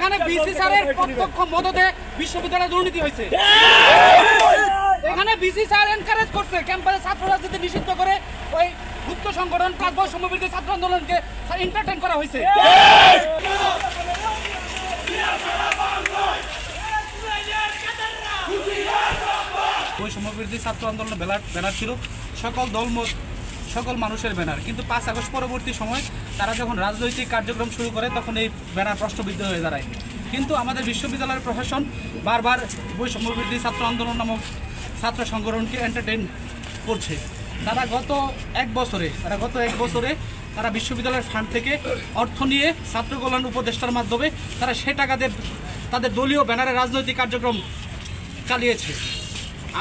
এখানে বিসি স্যারের প্রত্যক্ষ মদতে বিশ্ববিদ্যালয়ে দুর্নীতি হয়েছে। এখানে বিসি স্যার এনকারেজ করছে ক্যাম্পাসে ছাত্র রাজনীতি নিষিদ্ধ করে ওই গুপ্ত সংগঠন কাজ বৈষম্য বিরোধী ছাত্র আন্দোলনকে এন্টারটেইন করা হয়েছে। বৈষম্য বিরোধী ছাত্র আন্দোলনের ব্যানার ছিল সকল দলমত সকল মানুষের ব্যানার, কিন্তু 5 আগস্ট পরবর্তী সময় তারা যখন রাজনৈতিক কার্যক্রম শুরু করে তখন এই ব্যানার প্রশ্নবিদ্ধ হয়ে দাঁড়ায়। কিন্তু আমাদের বিশ্ববিদ্যালয়ের প্রশাসন বারবার বৈষম্য বিরোধী ছাত্র আন্দোলন নামক ছাত্র সংগঠনকে এন্টারটেইন করছে। তারা গত এক বছরে তারা বিশ্ববিদ্যালয়ের ফান্ড থেকে অর্থ নিয়ে ছাত্র কল্যাণ উপদেষ্টার মাধ্যমে তারা সে টাকা দিয়ে তাদের দলীয় ব্যানারে রাজনৈতিক কার্যক্রম চালিয়েছে।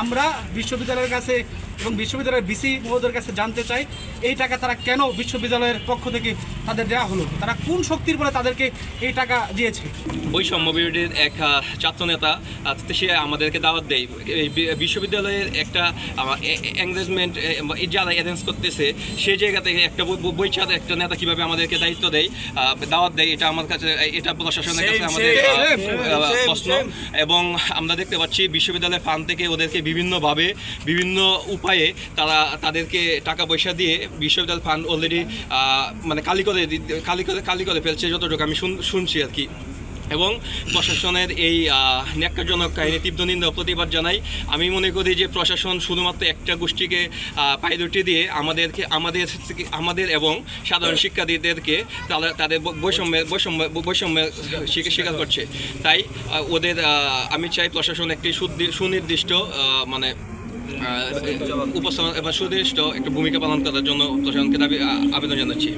আমরা বিশ্ববিদ্যালয়ের কাছে এবং বিশ্ববিদ্যালয়ের বিসি মহোদয়ের কাছে জানতে চাই এই টাকা তারা কেন বিশ্ববিদ্যালয়ের পক্ষ থেকে তাদের দেওয়া হলো, তারা কোন শক্তির বলে তাদেরকে এই টাকা দিয়েছে। বৈষম্য বিরোধীর এক ছাত্রনেতা সে আমাদেরকে দাওয়াত দেয়, বিশ্ববিদ্যালয়ের একটা এঙ্গেজমেন্ট যারা অ্যারেঞ্জ করতেছে সেই জায়গা থেকে একটা বৈচার একটা নেতা কীভাবে আমাদেরকে দায়িত্ব দেয়, দাওয়াত দেয়, এটা আমার কাছে এটা প্রশাসনের কাছে আমাদের প্রশ্ন। এবং আমরা দেখতে পাচ্ছি বিশ্ববিদ্যালয়ের ফান্ড থেকে ওদেরকে বিভিন্নভাবে বিভিন্ন উপায়ে তাদেরকে টাকা পয়সা দিয়ে বিশ্ববিদ্যালয় ফান্ড অলরেডি মানে কালি করে ফেলছে যতটুকু আমি শুনছি আর কি। এবং প্রশাসনের এই ন্যাক্কারজনক কাহিনী তীব্র নিন্দা প্রতিবাদ জানাই। আমি মনে করি যে প্রশাসন শুধুমাত্র একটা গোষ্ঠীকে প্রায়োরিটি দিয়ে আমাদের এবং সাধারণ শিক্ষার্থীদেরকে তাদের বৈষম্যের স্বীকার করছে। তাই ওদের আমি চাই প্রশাসন একটি সুনির্দিষ্ট মানে উপস্থাপন এবং সুনির্দিষ্ট একটা ভূমিকা পালন করার জন্য প্রশাসনকে আবেদন জানাচ্ছি।